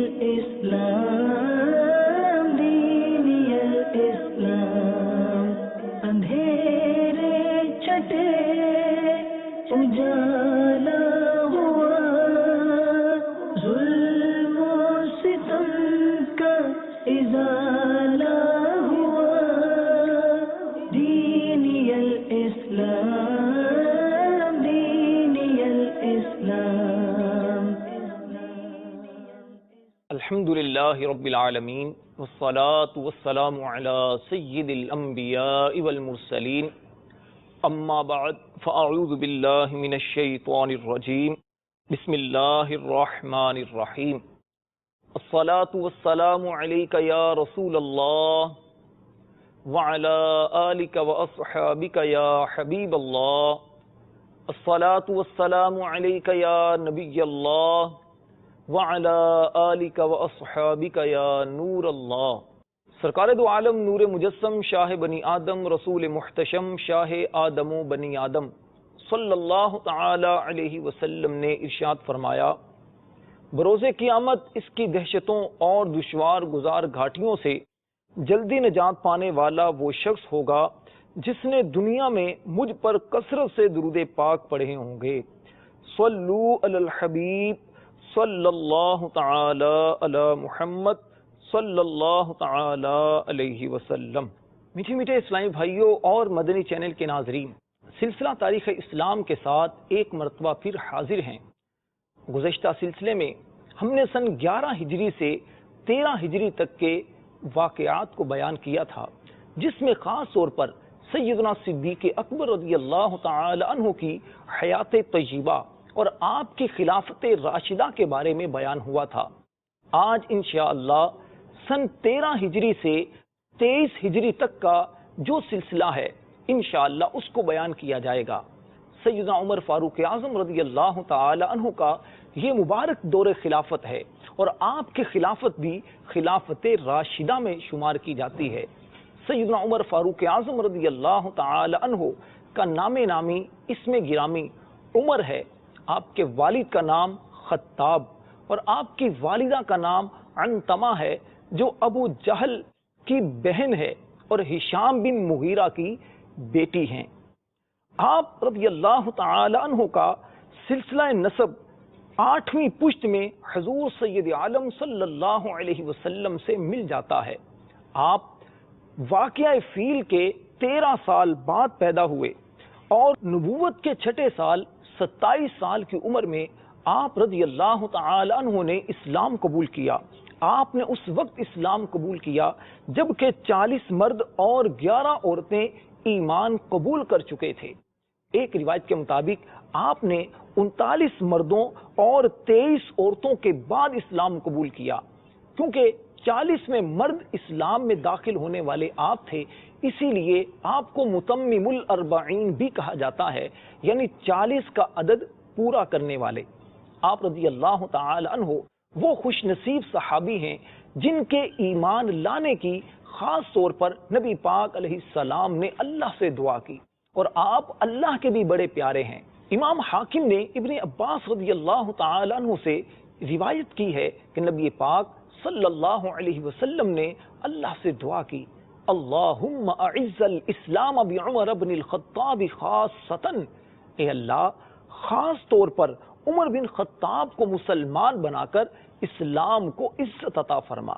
الاسلام دینی الاسلام اندھیرے چھٹے اجالا ہوا ظلم و ستم کا ازالہ ہوا دینی الاسلام دینی الاسلام. الحمد للہ رب العالمین والصلاة والسلام علی سید الانبیاء والمرسلین اما بعد فاعوذ باللہ من الشیطان الرجیم بسم اللہ الرحمن الرحیم الصلاة والسلام علیک یا رسول اللہ وعلی آلک واصحابک یا حبیب اللہ الصلاة والسلام علیک یا نبی اللہ وعلی آلک واصحابک یا نور اللہ. سرکار دو عالم نور مجسم شاہ بنی آدم رسول محتشم شاہ آدم و بنی آدم صلی اللہ تعالی علیہ وسلم نے ارشاد فرمایا، بروز قیامت اس کی دہشتوں اور دشوار گزار گھاٹیوں سے جلدی نجات پانے والا وہ شخص ہوگا جس نے دنیا میں مجھ پر کثرت سے درود پاک پڑھے ہوں گے. صلو علی الحبیب صلی اللہ تعالی علی محمد صلی اللہ تعالی علیہ وسلم. میٹھے میٹھے اسلامی بھائیوں اور مدنی چینل کے ناظرین، سلسلہ تاریخ اسلام کے ساتھ ایک مرتبہ پھر حاضر ہیں. گزشتہ سلسلے میں ہم نے سن 11 ہجری سے 13 ہجری تک کے واقعات کو بیان کیا تھا، جس میں خاص طور پر سیدنا صدیق اکبر رضی اللہ تعالی عنہ کی حیات طیبہ اور آپ کی خلافت راشدہ کے بارے میں بیان ہوا تھا. آج انشاءاللہ سن 13 ہجری سے 23 ہجری تک کا جو سلسلہ ہے انشاءاللہ اس کو بیان کیا جائے گا. سیدنا عمر فاروق اعظم رضی اللہ تعالی عنہ کا یہ مبارک دور خلافت ہے اور آپ کی خلافت بھی خلافت راشدہ میں شمار کی جاتی ہے. سیدنا عمر فاروق اعظم رضی اللہ تعالی عنہ کا نام نامی اسم گرامی عمر ہے. آپ کے والد کا نام خطاب اور آپ کی والدہ کا نام عنتمہ ہے، جو ابو جہل کی بہن ہے اور ہشام بن مغیرہ کی بیٹی ہیں. آپ رضی اللہ تعالی عنہ کا سلسلہ نسب 8ویں پشت میں حضور سید عالم صلی اللہ علیہ وسلم سے مل جاتا ہے. آپ واقعہ فیل کے 13 سال بعد پیدا ہوئے اور نبوت کے 6 سال 27 سال کی عمر میں آپ رضی اللہ تعالی عنہ نے اسلام قبول کیا. آپ نے اس وقت اسلام قبول کیا جبکہ 40 مرد اور 11 عورتیں ایمان قبول کر چکے تھے. ایک روایت کے مطابق آپ نے 39 مردوں اور 23 عورتوں کے بعد اسلام قبول کیا. کیونکہ 40ویں مرد اسلام میں داخل ہونے والے آپ تھے، اسی لیے آپ کو متمم الاربعین بھی کہا جاتا ہے، یعنی 40 کا عدد پورا کرنے والے. آپ رضی اللہ تعالی عنہ وہ خوش نصیب صحابی ہیں جن کے ایمان لانے کی خاص طور پر نبی پاک علیہ السلام نے اللہ سے دعا کی، اور آپ اللہ کے بھی بڑے پیارے ہیں. امام حاکم نے ابن عباس رضی اللہ تعالی عنہ سے روایت کی ہے کہ نبی پاک صلی اللہ علیہ وسلم نے اللہ سے دعا کی، اللہم اعز الاسلام بعمر بن الخطاب خاصتاً، اے اللہ خاص طور پر عمر بن خطاب کو مسلمان بنا کر اسلام کو عزت عطا فرما.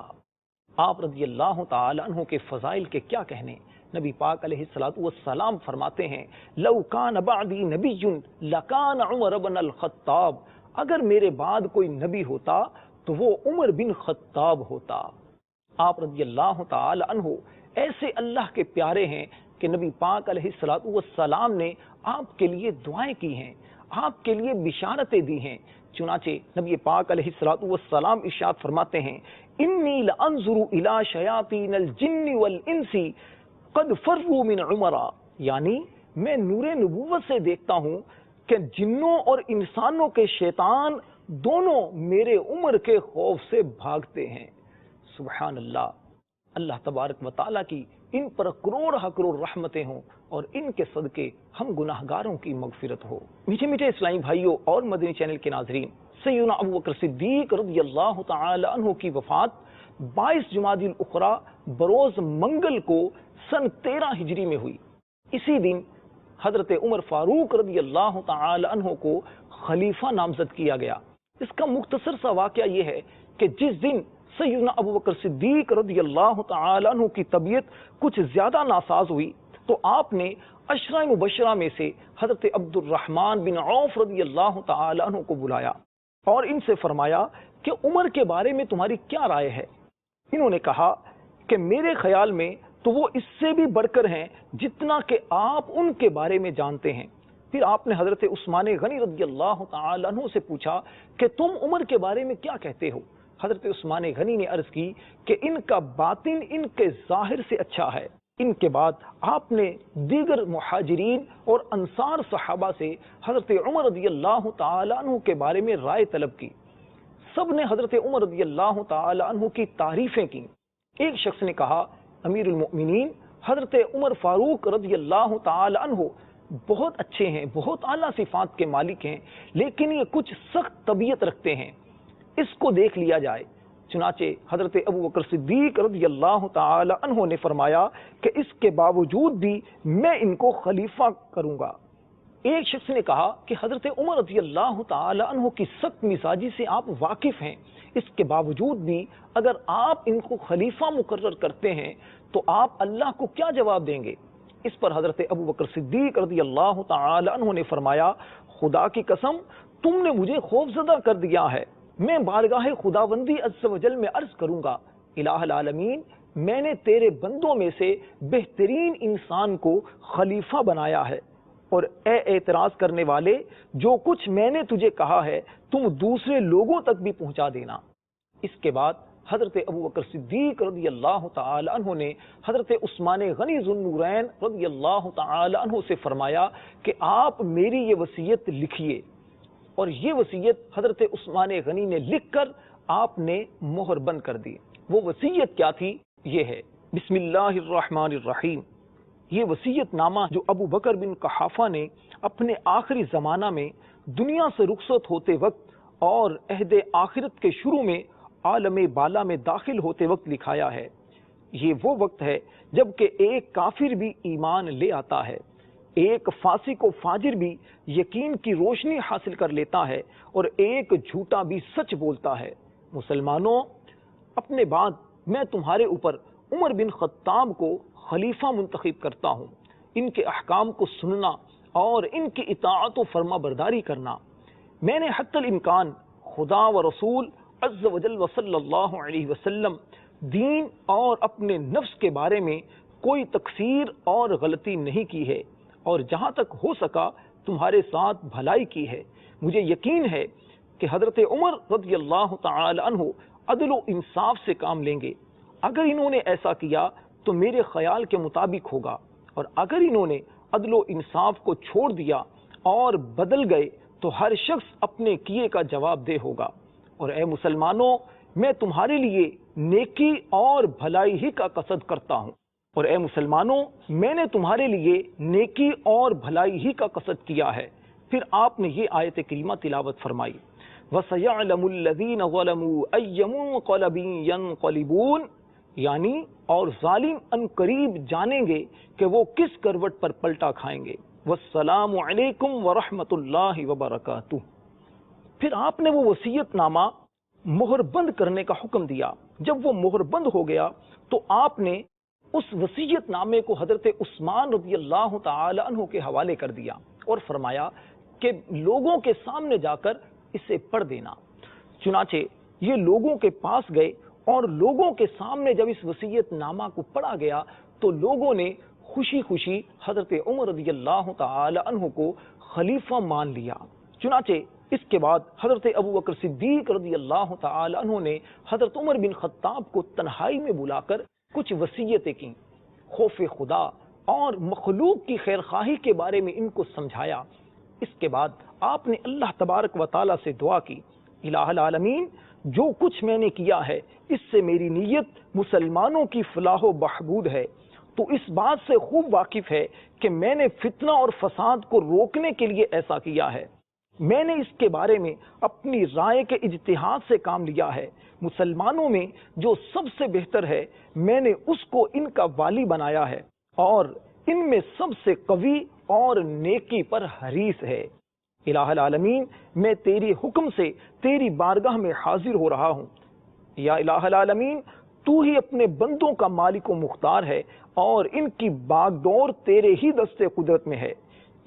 آپ رضی اللہ تعالی عنہ کے فضائل کے کیا کہنے. نبی پاک علیہ السلام فرماتے ہیں، لو کان بعدی نبی لکان عمر بن الخطاب، اگر میرے بعد کوئی نبی ہوتا تو وہ عمر بن خطاب ہوتا. آپ رضی اللہ تعالی عنہ ایسے اللہ کے پیارے ہیں کہ نبی پاک علیہ السلام نے آپ کے لیے دعائیں کی ہیں، آپ کے لیے بشارتیں دی ہیں. چنانچہ نبی پاک علیہ السلام ارشاد فرماتے ہیں، انی لانظر الی شیاطین الجن والانس قد فروا من عمر، یعنی میں نور نبوت سے دیکھتا ہوں کہ جنوں اور انسانوں کے شیطان دونوں میرے عمر کے خوف سے بھاگتے ہیں. سبحان اللہ. اللہ تبارک و تعالیٰ کی ان پر کروڑ کروڑ رحمتیں ہوں اور ان کے صدقے ہم گناہگاروں کی مغفرت ہو. میٹھے میٹھے اسلامی بھائیوں اور مدنی چینل کے ناظرین، سیدنا ابو بکر صدیق رضی اللہ تعالی عنہ کی وفات 22 جمادی الاخری بروز منگل کو سن 13 ہجری میں ہوئی۔ اسی دن حضرت عمر فاروق رضی اللہ تعالی عنہ کو خلیفہ نامزد کیا گیا۔ اس کا مختصر سا واقعہ یہ ہے کہ جس دن سیدنا ابو بکر صدیق رضی اللہ تعالی عنہ کی طبیعت کچھ زیادہ ناساز ہوئی تو آپ نے عشرہ مبشرہ میں سے حضرت عبد الرحمن بن عوف رضی اللہ تعالی عنہ کو بلایا اور ان سے فرمایا کہ عمر کے بارے میں تمہاری کیا رائے ہے؟ انہوں نے کہا کہ میرے خیال میں تو وہ اس سے بھی بڑھ کر ہیں جتنا کہ آپ ان کے بارے میں جانتے ہیں۔ پھر آپ نے حضرت عثمان غنی رضی اللہ تعالی عنہ سے پوچھا کہ تم عمر کے بارے میں کیا کہتے ہو؟ حضرت عثمان غنی نے عرض کی کہ ان کا باطن ان کے ظاہر سے اچھا ہے۔ ان کے بعد آپ نے دیگر مہاجرین اور انصار صحابہ سے حضرت عمر رضی اللہ تعالی عنہ کے بارے میں رائے طلب کی۔ سب نے حضرت عمر رضی اللہ تعالی عنہ کی تعریفیں کی۔ ایک شخص نے کہا امیر المؤمنین حضرت عمر فاروق رضی اللہ تعالی عنہ بہت اچھے ہیں، بہت اعلیٰ صفات کے مالک ہیں، لیکن یہ کچھ سخت طبیعت رکھتے ہیں، اس کو دیکھ لیا جائے۔ چنانچہ حضرت ابو بکر صدیق رضی اللہ تعالی عنہ نے فرمایا کہ اس کے باوجود بھی میں ان کو خلیفہ کروں گا۔ ایک شخص نے کہا کہ حضرت عمر رضی اللہ تعالی عنہ کی سخت مزاجی سے آپ واقف ہیں، اس کے باوجود بھی اگر آپ ان کو خلیفہ مقرر کرتے ہیں تو آپ اللہ کو کیا جواب دیں گے؟ اس پر حضرت ابو بکر صدیق رضی اللہ تعالی عنہ نے فرمایا خدا کی قسم تم نے مجھے خوفزدہ کر دیا ہے، میں بارگاہ خداوندی عز و جل میں عرض کروں گا الہ العالمین میں نے تیرے بندوں میں سے بہترین انسان کو خلیفہ بنایا ہے، اور اے اعتراض کرنے والے جو کچھ میں نے تجھے کہا ہے تم دوسرے لوگوں تک بھی پہنچا دینا۔ اس کے بعد حضرت ابو بکر صدیق رضی اللہ تعالی عنہ نے حضرت عثمان غنی ذو النورین رضی اللہ تعالی عنہ سے فرمایا کہ آپ میری یہ وصیت لکھیے، اور یہ وصیت حضرت عثمان غنی نے لکھ کر آپ نے مہر بند کر دی۔ وہ وصیت کیا تھی؟ یہ ہے بسم اللہ الرحمن الرحیم۔ یہ وصیت نامہ جو ابو بکر بن قحافہ نے اپنے آخری زمانہ میں دنیا سے رخصت ہوتے وقت اور عہد آخرت کے شروع میں عالم بالا میں داخل ہوتے وقت لکھایا ہے۔ یہ وہ وقت ہے جب کہ ایک کافر بھی ایمان لے آتا ہے، ایک فاسق و فاجر بھی یقین کی روشنی حاصل کر لیتا ہے، اور ایک جھوٹا بھی سچ بولتا ہے۔ مسلمانوں، اپنے بعد میں تمہارے اوپر عمر بن خطاب کو خلیفہ منتخب کرتا ہوں۔ ان کے احکام کو سننا اور ان کی اطاعت و فرما برداری کرنا۔ میں نے حتی الامکان خدا و رسول عز و جل و صلی اللہ علیہ وسلم، دین اور اپنے نفس کے بارے میں کوئی تقصیر اور غلطی نہیں کی ہے، اور جہاں تک ہو سکا تمہارے ساتھ بھلائی کی ہے۔ مجھے یقین ہے کہ حضرت عمر رضی اللہ تعالی عنہ عدل و انصاف سے کام لیں گے۔ اگر انہوں نے ایسا کیا تو میرے خیال کے مطابق ہوگا، اور اگر انہوں نے عدل و انصاف کو چھوڑ دیا اور بدل گئے تو ہر شخص اپنے کیے کا جواب دہ ہوگا۔ اور اے مسلمانوں، میں تمہارے لیے نیکی اور بھلائی ہی کا قصد کرتا ہوں، اور اے مسلمانوں میں نے تمہارے لیے نیکی اور بھلائی ہی کا قصد کیا ہے۔ پھر آپ نے یہ آیت کریمہ تلاوت فرمائی وَسَيَعْلَمُ الَّذِينَ ظَلَمُوا أَيَّ مُنقَلَبٍ يَنقَلِبُونَ، یعنی اور ظالم ان قریب جانیں گے کہ وہ کس کروٹ پر پلٹا کھائیں گے۔ والسلام علیکم ورحمۃ اللہ وبرکاتہ۔ پھر آپ نے وہ وصیت نامہ مہر بند کرنے کا حکم دیا۔ جب وہ مہر بند ہو گیا تو آپ نے اس وصیت نامے کو حضرت عثمان رضی اللہ تعالی عنہ کے حوالے کر دیا اور فرمایا کہ لوگوں کے سامنے جا کر اسے پڑھ دینا۔ چنانچہ یہ لوگوں کے پاس گئے، اور لوگوں کے سامنے جب اس وصیت نامہ کو پڑھا گیا تو لوگوں نے خوشی خوشی حضرت عمر رضی اللہ تعالی عنہ کو خلیفہ مان لیا۔ چنانچہ اس کے بعد حضرت ابو بکر صدیق رضی اللہ تعالی عنہ نے حضرت عمر بن خطاب کو تنہائی میں بلا کر کچھ وصیتیں کی، خوف خدا اور مخلوق کی خیرخواہی کے بارے میں ان کو سمجھایا۔ اس کے بعد آپ نے اللہ تبارک و تعالی سے دعا کی الہ العالمین جو کچھ میں نے کیا ہے اس سے میری نیت مسلمانوں کی فلاح و بہبود ہے، تو اس بات سے خوب واقف ہے کہ میں نے فتنہ اور فساد کو روکنے کے لیے ایسا کیا ہے۔ میں نے اس کے بارے میں اپنی رائے کے اجتہاد سے کام لیا ہے، مسلمانوں میں جو سب سے بہتر ہے میں نے اس کو ان کا والی بنایا ہے، اور ان میں سب سے قوی اور نیکی پر حریص ہے۔ الہ العالمین، میں تیری حکم سے تیری بارگاہ میں حاضر ہو رہا ہوں۔ یا الہ العالمین، تو ہی اپنے بندوں کا مالک و مختار ہے، اور ان کی باغ دور تیرے ہی دست قدرت میں ہے۔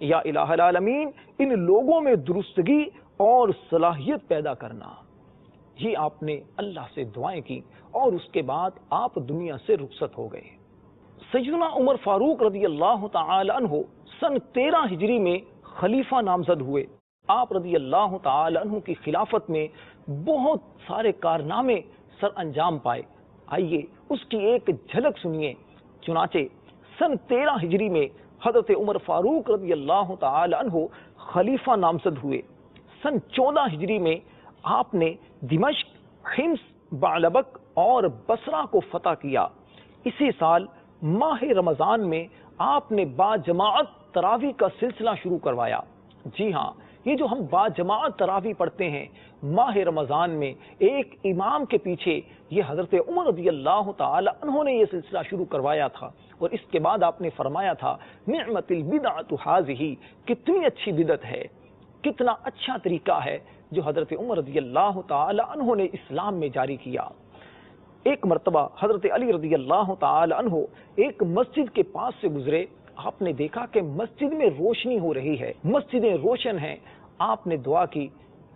یا الہ العالمین، ان لوگوں میں درستگی اور صلاحیت پیدا کرنا۔ یہ آپ نے اللہ سے دعائیں کی اور اس کے بعد آپ دنیا سے رخصت ہو گئے۔ سیدنا عمر فاروق رضی اللہ تعالی عنہ سن 13 ہجری میں خلیفہ نامزد ہوئے۔ آپ رضی اللہ تعالی عنہ کی خلافت میں بہت سارے کارنامے سر انجام پائے۔ آئیے اس کی ایک جھلک سنیے۔ چنانچہ سن 13 ہجری میں حضرت عمر فاروق رضی اللہ تعالی عنہ خلیفہ نامزد ہوئے۔ سن 14 ہجری میں آپ نے دمشق، حمص، بعلبک اور بصرہ کو فتح کیا۔ اسی سال ماہ رمضان میں آپ نے با جماعت تراویح کا سلسلہ شروع کروایا۔ جی ہاں، یہ جو ہم با جماعت تراویح پڑھتے ہیں ماہ رمضان میں ایک امام کے پیچھے، یہ حضرت عمر رضی اللہ تعالی عنہ نے یہ سلسلہ شروع کروایا تھا، اور اس کے بعد آپ نے فرمایا تھا نعمت البدعۃ ھذہ، کتنی اچھی بدعت ہے، کتنا اچھا طریقہ ہے جو حضرت عمر رضی اللہ تعالی عنہ نے اسلام میں جاری کیا۔ ایک مرتبہ حضرت علی رضی اللہ تعالی عنہ ایک مسجد کے پاس سے گزرے۔ آپ نے دیکھا کہ مسجد میں روشنی ہو رہی ہے، مسجدیں روشن ہیں۔ آپ نے دعا کی،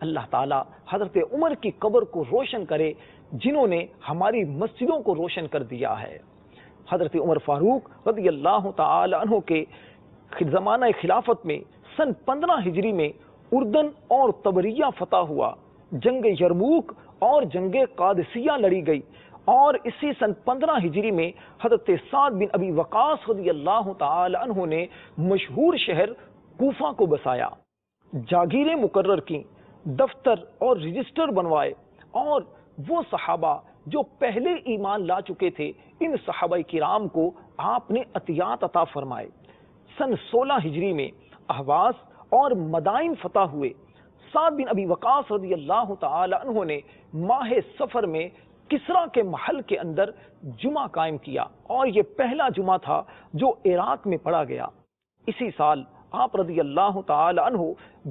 اللہ تعالیٰ حضرت عمر کی قبر کو روشن کرے جنہوں نے ہماری مسجدوں کو روشن کر دیا ہے۔ حضرت عمر فاروق رضی اللہ تعالی عنہ کے زمانہ خلافت میں سن 15 ہجری میں اردن اور طبریہ فتح ہوا، جنگ یرموک اور جنگ قادسیہ لڑی گئی، اور اسی سن 15 ہجری میں حضرت سعد بن ابی وقاص رضی اللہ تعالی عنہ نے مشہور شہر کوفہ کو بسایا، جاگیریں مقرر کی، دفتر اور رجسٹر بنوائے، اور وہ صحابہ جو پہلے ایمان لا چکے تھے ان صحابہ کرام کو آپ نے عطیات عطا فرمائے۔ سن 16 ہجری میں اہواز اور مدائن فتح ہوئے۔ سعد بن ابی وقاص رضی اللہ تعالی عنہ نے ماہ سفر میں کسرا کے محل کے اندر جمعہ قائم کیا، اور یہ پہلا جمعہ تھا جو عراق میں پڑھا گیا۔ اسی سال آپ رضی اللہ تعالی عنہ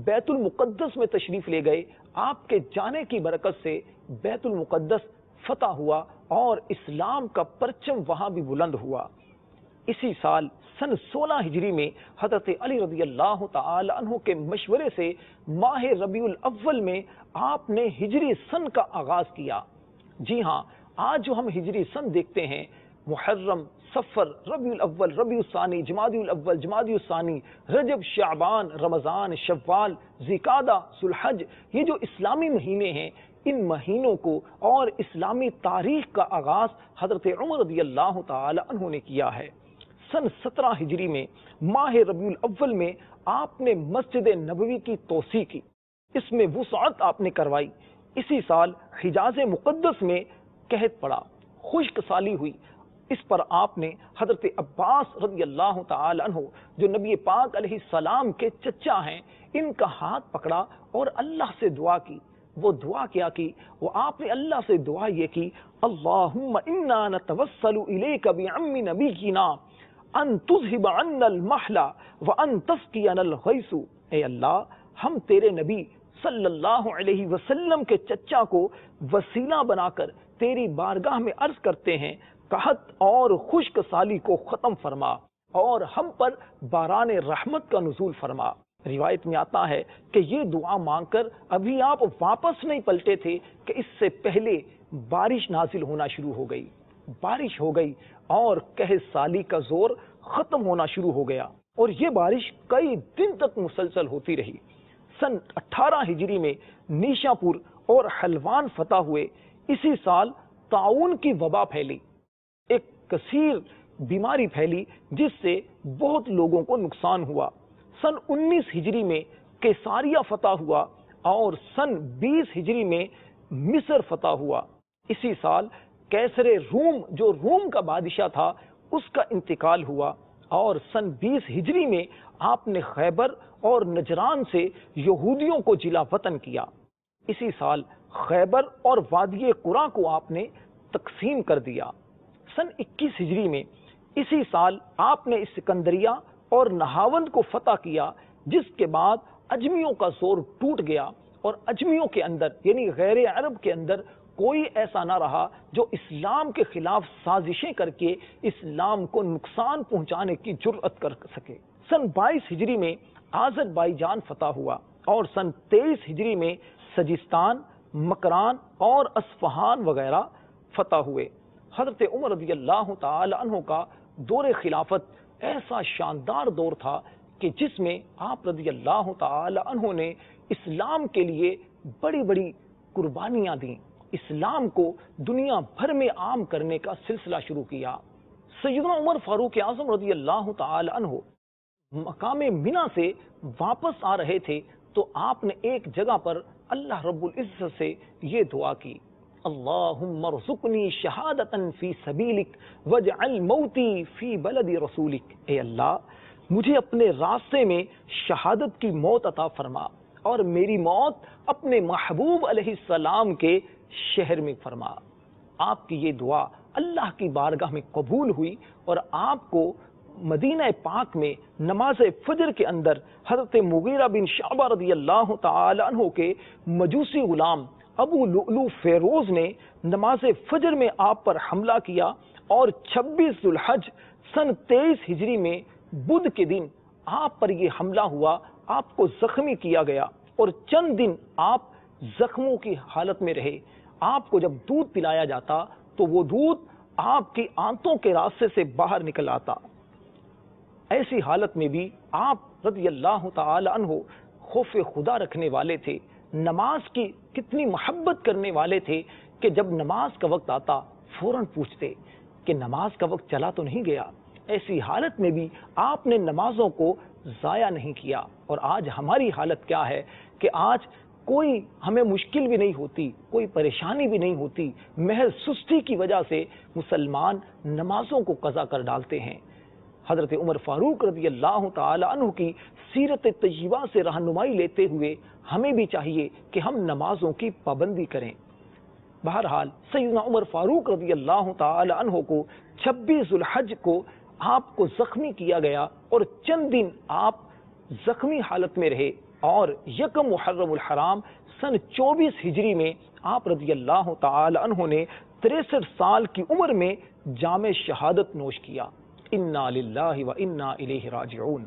بیت المقدس میں تشریف لے گئے۔ آپ کے جانے کی برکت سے بیت المقدس فتح ہوا اور اسلام کا پرچم وہاں بھی بلند ہوا۔ اسی سال سن 16 ہجری میں حضرت علی رضی اللہ تعالی عنہ کے مشورے سے ماہ ربیع الاول میں آپ نے ہجری سن کا آغاز کیا۔ جی ہاں، آج جو ہم ہجری سن دیکھتے ہیں، محرم، صفر، ربیع الاول، ربیع الثانی، جمادی الاول، جمادی الثانی، رجب، شعبان، رمضان، شوال، ذوالقعدہ، ذوالحج، یہ جو اسلامی مہینے ہیں، ان مہینوں کو اور اسلامی تاریخ کا آغاز حضرت عمر رضی اللہ تعالی عنہ نے کیا ہے۔ سن 17 ہجری میں ماہ ربیع الاول میں آپ نے مسجد نبوی کی توسیع کی، اس میں وسعت آپ نے کروائی۔ اسی سال حجاز مقدس میں قحط پڑا، خشک سالی ہوئی، اس پر آپ نے حضرت عباس رضی اللہ تعالی عنہ جو نبی پاک علیہ السلام کے چچا ہیں ان کا ہاتھ پکڑا اور اللہ سے دعا کی۔ وہ دعا کیا کی؟ وہ آپ نے اللہ سے دعا یہ کی، اللہم انا نتوسل الیک بعم نبینا ان تذہب عنا المحل وان تسقینا الغیث۔ اے اللہ، ہم تیرے نبی صلی اللہ علیہ وسلم کے چچا کو وسیلہ بنا کر تیری بارگاہ میں عرض کرتے ہیں، قحط اور خشک سالی کو ختم فرما اور ہم پر باران رحمت کا نزول فرما۔ روایت میں آتا ہے کہ یہ دعا مانگ کر ابھی آپ واپس نہیں پلٹے تھے کہ اس سے پہلے بارش نازل ہونا شروع ہو گئی، بارش ہو گئی اور قحط سالی کا زور ختم ہونا شروع ہو گیا، اور یہ بارش کئی دن تک مسلسل ہوتی رہی۔ سن 18 ہجری میں نیشا پور اور حلوان فتح ہوئے۔ اسی سال طاعون کی وبا پھیلی، ایک کثیر بیماری پھیلی جس سے بہت لوگوں کو نقصان ہوا۔ سن 19 ہجری میں کیساریہ فتح ہوا اور سن 20 ہجری میں مصر فتح ہوا۔ اسی سال کیسر روم جو روم کا بادشاہ تھا اس کا انتقال ہوا، اور سن 20 ہجری میں آپ نے خیبر اور نجران سے یہودیوں کو جلا وطن کیا۔ اسی سال خیبر اور وادی قرا کو آپ نے تقسیم کر دیا۔ سن 21 ہجری میں اسی سال آپ نے اسکندریہ اور نہاوند کو فتح کیا، جس کے بعد اجمیوں کا زور ٹوٹ گیا اور اجمیوں کے اندر یعنی غیر عرب کے اندر کوئی ایسا نہ رہا جو اسلام کے خلاف سازشیں کر کے اسلام کو نقصان پہنچانے کی جرأت کر سکے۔ سن 22 ہجری میں آذربائیجان فتح ہوا اور سن 23 ہجری میں سجستان، مکران اور اصفہان وغیرہ فتح ہوئے۔ حضرت عمر رضی اللہ تعالی عنہ کا دور خلافت ایسا شاندار دور تھا کہ جس میں آپ رضی اللہ تعالی عنہ نے اسلام کے لیے بڑی بڑی قربانیاں دیں، اسلام کو دنیا بھر میں عام کرنے کا سلسلہ شروع کیا۔ سیدنا عمر فاروق اعظم رضی اللہ تعالی عنہ مقام منی سے واپس آ رہے تھے تو آپ نے ایک جگہ پر اللہ رب العزت سے یہ دعا کی، اللہم ارزقنی شہادتا فی سبیلک واجعل موتی فی بلد رسولک۔ اے اللہ، مجھے اپنے راستے میں شہادت کی موت عطا فرما اور میری موت اپنے محبوب علیہ السلام کے شہر میں فرما۔ آپ کی یہ دعا اللہ کی بارگاہ میں قبول ہوئی اور آپ کو مدینہ پاک میں نماز فجر کے اندر حضرت مغیرہ بن شعبہ رضی اللہ تعالی عنہ کے مجوسی غلام ابو لؤلؤ فیروز نے نماز فجر میں آپ پر حملہ کیا اور 26 ذو الحج سن 23 ہجری میں بدھ کے دن آپ پر یہ حملہ ہوا، آپ کو زخمی کیا گیا اور چند دن آپ زخموں کی حالت میں رہے۔ آپ کو جب دودھ پلایا جاتا تو وہ دودھ آپ کی آنتوں کے راستے سے باہر نکل آتا۔ ایسی حالت میں بھی آپ رضی اللہ تعالی عنہ خوف خدا رکھنے والے تھے، نماز کی کتنی محبت کرنے والے تھے کہ جب نماز کا وقت آتا فوراً پوچھتے کہ نماز کا وقت چلا تو نہیں گیا۔ ایسی حالت میں بھی آپ نے نمازوں کو ضائع نہیں کیا۔ اور آج ہماری حالت کیا ہے کہ آج کوئی ہمیں مشکل بھی نہیں ہوتی، کوئی پریشانی بھی نہیں ہوتی، محض سستی کی وجہ سے مسلمان نمازوں کو قضا کر ڈالتے ہیں۔ حضرت عمر فاروق رضی اللہ تعالی عنہ کی سیرت طیبہ سے رہنمائی لیتے ہوئے ہمیں بھی چاہیے کہ ہم نمازوں کی پابندی کریں۔ بہرحال سیدنا عمر فاروق رضی اللہ تعالی عنہ کو 26 ذو الحج کو آپ کو زخمی کیا گیا اور چند دن آپ زخمی حالت میں رہے اور یکم محرم الحرام سن 24 ہجری میں آپ رضی اللہ تعالی عنہ نے 63 سال کی عمر میں جام شہادت نوش کیا۔ انا للہ و انا الیہ راجعون۔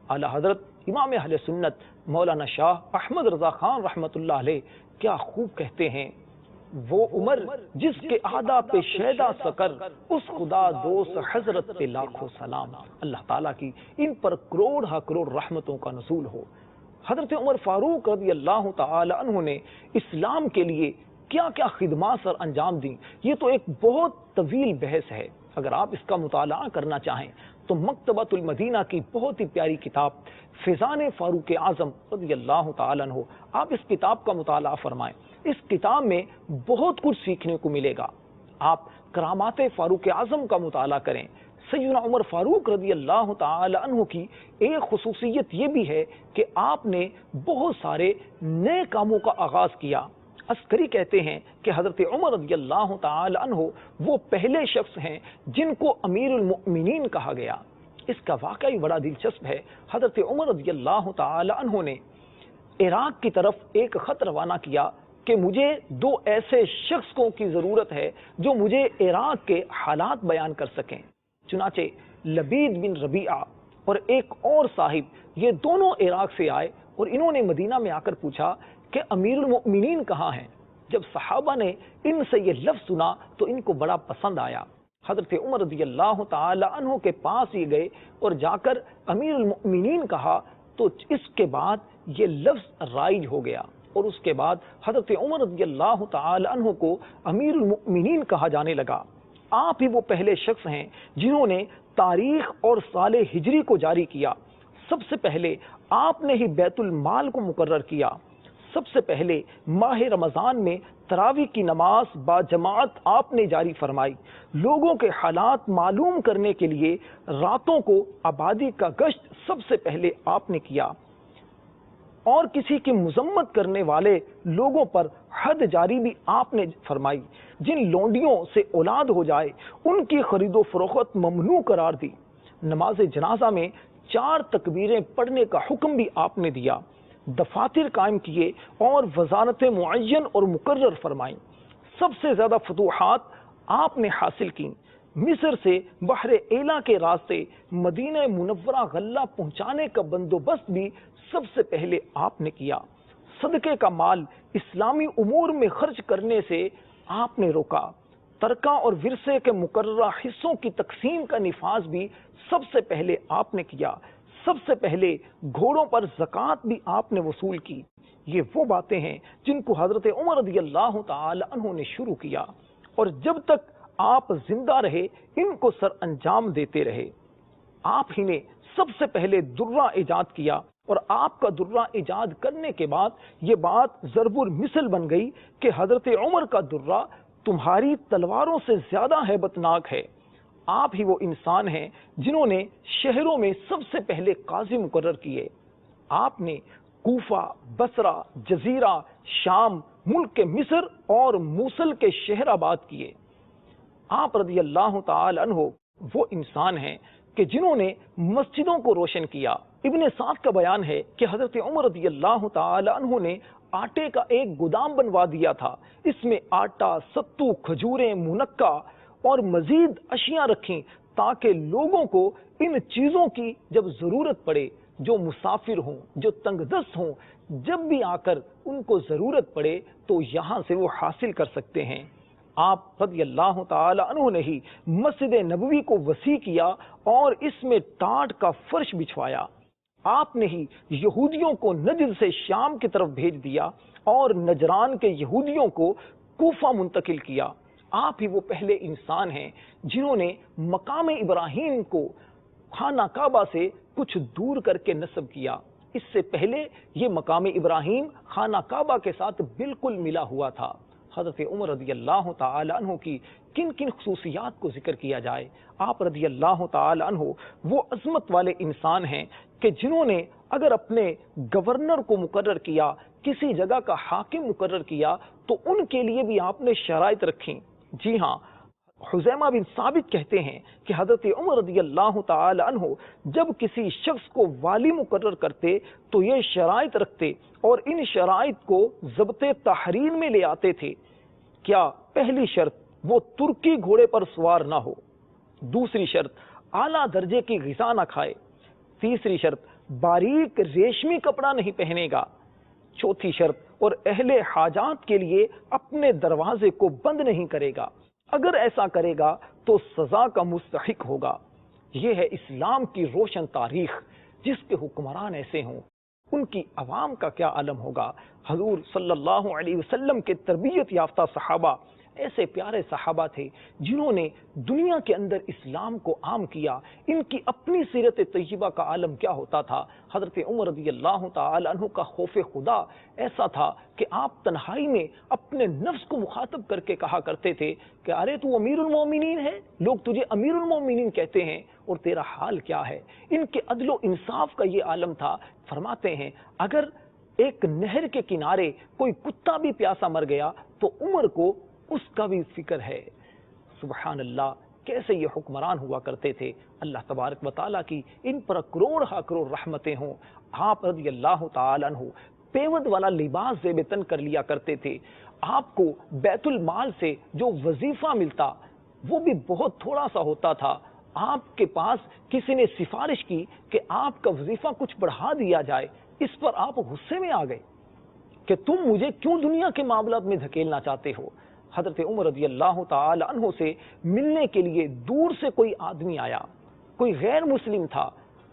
اعلی حضرت امام اہل سنت مولانا شاہ احمد رضا خان رحمۃ اللہ علیہ کیا خوب کہتے ہیں، وہ عمر جس کے آداب پہ شیدا سکر، اس خدا دوست حضرت پہ لاکھوں سلام۔ اللہ تعالیٰ کی ان پر کروڑ ہا کروڑ رحمتوں کا نزول ہو۔ حضرت عمر فاروق رضی اللہ تعالی عنہ نے اسلام کے لیے کیا کیا خدمات سر انجام دیں، یہ تو ایک بہت طویل بحث ہے۔ اگر آپ اس کا مطالعہ کرنا چاہیں تو مکتبۃ المدینہ کی بہت ہی پیاری کتاب فیضان فاروق اعظم رضی اللہ تعالی عنہ، آپ اس کتاب کا مطالعہ فرمائیں۔ اس کتاب میں بہت کچھ سیکھنے کو ملے گا۔ آپ کرامات فاروق اعظم کا مطالعہ کریں۔ سیدنا عمر فاروق رضی اللہ تعالی عنہ کی ایک خصوصیت یہ بھی ہے کہ آپ نے بہت سارے نئے کاموں کا آغاز کیا۔ عسکری کہتے ہیں کہ حضرت عمر رضی اللہ تعالی عنہ وہ پہلے شخص ہیں جن کو امیر المؤمنین کہا گیا۔ اس کا واقعی بڑا دلچسپ ہے۔ حضرت عمر رضی اللہ تعالی عنہ نے عراق کی طرف ایک خط روانہ کیا کہ مجھے 2 ایسے شخصوں کی ضرورت ہے جو مجھے عراق کے حالات بیان کر سکیں۔ چنانچہ لبید بن ربیعہ اور ایک اور صاحب یہ دونوں عراق سے آئے اور انہوں نے مدینہ میں آ کر پوچھا کہ امیر المؤمنین کہاں ہیں۔ جب صحابہ نے ان سے یہ لفظ سنا تو ان کو بڑا پسند آیا۔ حضرت عمر رضی اللہ تعالی عنہ کے پاس یہ گئے اور جا کر امیر المؤمنین کہا تو اس کے بعد یہ لفظ رائج ہو گیا اور اس کے بعد حضرت عمر رضی اللہ تعالی عنہ کو امیر المؤمنین کہا جانے لگا۔ آپ ہی وہ پہلے شخص ہیں جنہوں نے تاریخ اور سال ہجری کو جاری کیا۔ سب سے پہلے آپ نے ہی بیت المال کو مقرر کیا۔ سب سے پہلے ماہ رمضان میں تراویح کی نماز باجماعت آپ نے جاری فرمائی۔ لوگوں کے حالات معلوم کرنے کے لیے راتوں کو آبادی کا گشت سب سے پہلے آپ نے کیا، اور کسی کی مذمت کرنے والے لوگوں پر حد جاری بھی آپ نے فرمائی۔ جن لونڈیوں سے اولاد ہو جائے ان کی خرید و فروخت ممنوع قرار دی۔ نماز جنازہ میں 4 تکبیریں پڑھنے کا حکم بھی آپ نے دیا۔ دفاتر قائم کیے اور وزارتیں معین اور مقرر فرمائیں۔ سب سے زیادہ فتوحات آپ نے حاصل کی۔ مصر سے بحر ایلا کے راستے مدینہ منورہ غلہ پہنچانے کا بندوبست بھی سب سے پہلے آپ نے کیا۔ صدقے کا مال اسلامی امور میں خرچ کرنے سے آپ نے روکا۔ ترکہ اور ورثے کے مقررہ حصوں کی تقسیم کا نفاذ بھی سب سے پہلے آپ نے کیا۔ سب سے پہلے گھوڑوں پر زکوٰۃ بھی آپ نے وصول کی۔ یہ وہ باتیں ہیں جن کو حضرت عمر رضی اللہ تعالی عنہ نے شروع کیا، اور جب تک آپ زندہ رہے ان کو سر انجام دیتے رہے۔ آپ ہی نے سب سے پہلے درہ ایجاد کیا، اور آپ کا درہ ایجاد کرنے کے بعد یہ بات ضرب المثل بن گئی کہ حضرت عمر کا درہ تمہاری تلواروں سے زیادہ ہیبت ناک ہے۔ آپ ہی وہ انسان ہیں جنہوں نے شہروں میں سب سے پہلے قاضی مقرر کیے۔ آپ نے کوفہ، بصرہ، جزیرہ، شام، ملک کے مصر اور موصل کے شہر آباد کیے۔ آپ رضی اللہ تعالی عنہ وہ انسان ہیں کہ جنہوں نے مسجدوں کو روشن کیا۔ ابن سعد کا بیان ہے کہ حضرت عمر رضی اللہ تعالی عنہ نے آٹے کا ایک گودام بنوا دیا تھا۔ اس میں آٹا، ستو، کھجوریں، منقع اور مزید اشیاء رکھیں تاکہ لوگوں کو ان چیزوں کی جب ضرورت پڑے، جو مسافر ہوں، جو تنگ دست ہوں، جب بھی آ کر ان کو ضرورت پڑے تو یہاں سے وہ حاصل کر سکتے ہیں۔ آپ رضی اللہ تعالی عنہ نے ہی مسجد نبوی کو وسیع کیا اور اس میں ٹاٹ کا فرش بچھوایا۔ آپ نے ہی یہودیوں کو نجد سے شام کی طرف بھیج دیا اور نجران کے یہودیوں کو کوفہ منتقل کیا۔ آپ ہی وہ پہلے انسان ہیں جنہوں نے مقام ابراہیم کو خانہ کعبہ سے کچھ دور کر کے نصب کیا۔ اس سے پہلے یہ مقام ابراہیم خانہ کعبہ کے ساتھ بالکل ملا ہوا تھا۔ حضرت عمر رضی اللہ تعالی عنہ کی کن کن خصوصیات کو ذکر کیا جائے۔ آپ رضی اللہ تعالی عنہ وہ عظمت والے انسان ہیں کہ جنہوں نے اگر اپنے گورنر کو مقرر کیا، کسی جگہ کا حاکم مقرر کیا، تو ان کے لیے بھی آپ نے شرائط رکھیں۔ جی ہاں، حذیمہ بن ثابت کہتے ہیں کہ حضرت عمر رضی اللہ تعالی عنہ جب کسی شخص کو والی مقرر کرتے تو یہ شرائط رکھتے اور ان شرائط کو ضبط تحریر میں لے آتے تھے۔ کیا پہلی شرط وہ ترکی گھوڑے پر سوار نہ ہو، دوسری شرط اعلیٰ درجے کی غذا نہ کھائے، تیسری شرط باریک ریشمی کپڑا نہیں پہنے گا، چوتھی شرط اور اہل حاجات کے لیے اپنے دروازے کو بند نہیں کرے گا، اگر ایسا کرے گا تو سزا کا مستحق ہوگا۔ یہ ہے اسلام کی روشن تاریخ۔ جس کے حکمران ایسے ہوں ان کی عوام کا کیا عالم ہوگا۔ حضور صلی اللہ علیہ وسلم کے تربیت یافتہ صحابہ ایسے پیارے صحابہ تھے جنہوں نے دنیا کے اندر اسلام کو عام کیا۔ ان کی اپنی سیرت طیبہ کا عالم کیا ہوتا تھا۔ حضرت عمر رضی اللہ تعالی عنہ کا خوف خدا ایسا تھا کہ آپ تنہائی میں اپنے نفس کو مخاطب کر کے کہا کرتے تھے کہ ارے تو امیر المومنین ہے، لوگ تجھے امیر المومنین کہتے ہیں اور تیرا حال کیا ہے۔ ان کے عدل و انصاف کا یہ عالم تھا۔ فرماتے ہیں اگر ایک نہر کے کنارے کوئی کتا بھی پیاسا مر گیا تو عمر کو اس کا بھی فکر ہے۔ سبحان اللہ، کیسے یہ حکمران ہوا کرتے تھے۔ اللہ تبارک و تعالیٰ کی ان پر کروڑ ہا کروڑ رحمتیں ہوں۔ آپ رضی اللہ تعالی عنہ پیود والا لباس زیب تن کر لیا کرتے تھے۔ آپ کو بیت المال سے جو وظیفہ ملتا وہ بھی بہت تھوڑا سا ہوتا تھا۔ آپ کے پاس کسی نے سفارش کی کہ آپ کا وظیفہ کچھ بڑھا دیا جائے، اس پر آپ غصے میں آ گئے کہ تم مجھے کیوں دنیا کے معاملات میں دھکیلنا چاہتے ہو۔ حضرت عمر رضی اللہ تعالی عنہ سے ملنے کے لیے دور سے کوئی آدمی آیا، کوئی غیر مسلم تھا۔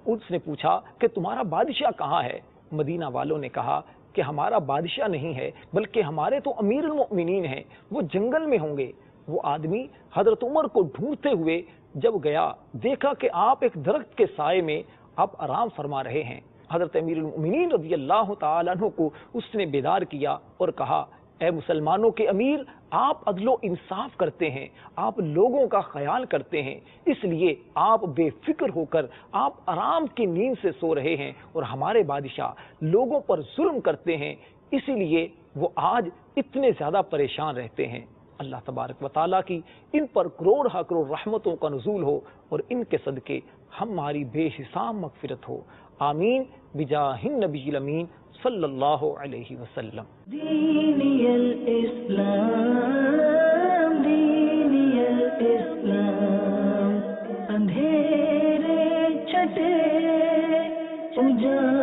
اس نے پوچھا کہ تمہارا بادشاہ کہاں ہے؟ مدینہ والوں نے کہا کہ ہمارا بادشاہ نہیں ہے بلکہ ہمارے تو امیر المؤمنین ہیں، وہ جنگل میں ہوں گے۔ وہ آدمی حضرت عمر کو ڈھونڈتے ہوئے جب گیا، دیکھا کہ آپ ایک درخت کے سائے میں آپ آرام فرما رہے ہیں۔ حضرت امیر المؤمنین رضی اللہ تعالیٰ عنہ کو اس نے بیدار کیا اور کہا اے مسلمانوں کے امیر، آپ عدل و انصاف کرتے ہیں، آپ لوگوں کا خیال کرتے ہیں، اس لیے آپ بے فکر ہو کر آپ آرام کی نیند سے سو رہے ہیں، اور ہمارے بادشاہ لوگوں پر ظلم کرتے ہیں، اسی لیے وہ آج اتنے زیادہ پریشان رہتے ہیں۔ اللہ تبارک و تعالیٰ کی ان پر کروڑ ہا کروڑ رحمتوں کا نزول ہو اور ان کے صدقے ہماری بے حساب مغفرت ہو، آمین بجاہ النبی الامین صلی اللہ علیہ وسلم۔ دینی الاسلام، دینی الاسلام، اندھیرے چھٹے اجالے